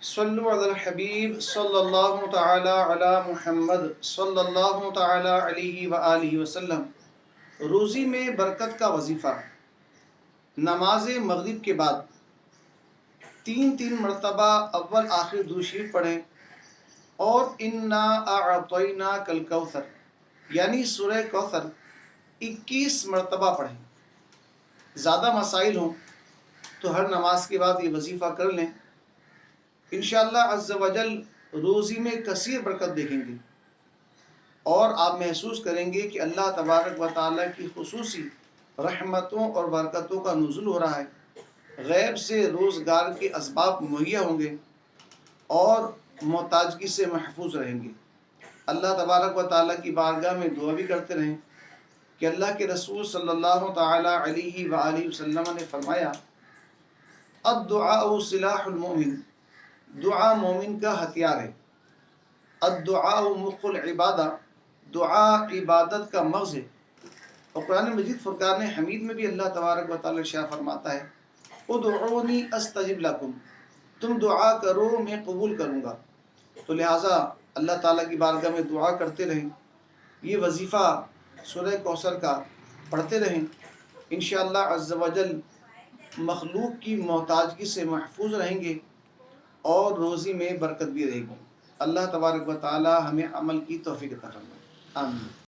صلو علی الحبیب صلی اللہ تعالی علی محمد صلی اللہ تعالی علیہ وآلہ وسلم۔ روزی میں برکت کا وظیفہ نماز مغرب کے بعد تین مرتبہ اول آخر درود شریف پڑھیں اور انا اعطیناک الکوثر یعنی سورہ کوثر 21 مرتبہ پڑھیں۔ زیادہ مسائل ہوں تو ہر نماز کے بعد یہ وظیفہ کر لیں، انشاءاللہ عز و جل روزی میں کثیر برکت دیکھیں گے اور آپ محسوس کریں گے کہ اللہ تبارک و تعالیٰ کی خصوصی رحمتوں اور برکتوں کا نزول ہو رہا ہے، غیب سے روزگار کے اسباب مہیا ہوں گے اور محتاجگی سے محفوظ رہیں گے۔ اللہ تبارک و تعالیٰ کی بارگاہ میں دعا بھی کرتے رہیں کہ اللہ کے رسول صلی اللہ تعالیٰ علیہ وآلہ وسلم نے فرمایا، الدعاء سلاح المؤمن، دعا مومن کا ہتھیار ہے۔ الدعاء مخ العبادہ، دعا عبادت کا مغز ہے۔ اور قرآن مجید فرقان حمید میں بھی اللہ تبارک و تعالی ارشاد فرماتا ہے، ادعونی استجب لکم، تم دعا کرو میں قبول کروں گا۔ تو لہٰذا اللہ تعالیٰ کی بارگاہ میں دعا کرتے رہیں، یہ وظیفہ سورہ کوثر کا پڑھتے رہیں، انشاءاللہ عز و جل مخلوق کی محتاجگی سے محفوظ رہیں گے اور روزی میں برکت بھی رہے گی۔ اللہ تبارک و تعالی ہمیں عمل کی توفیق عطا فرمائے، آمین۔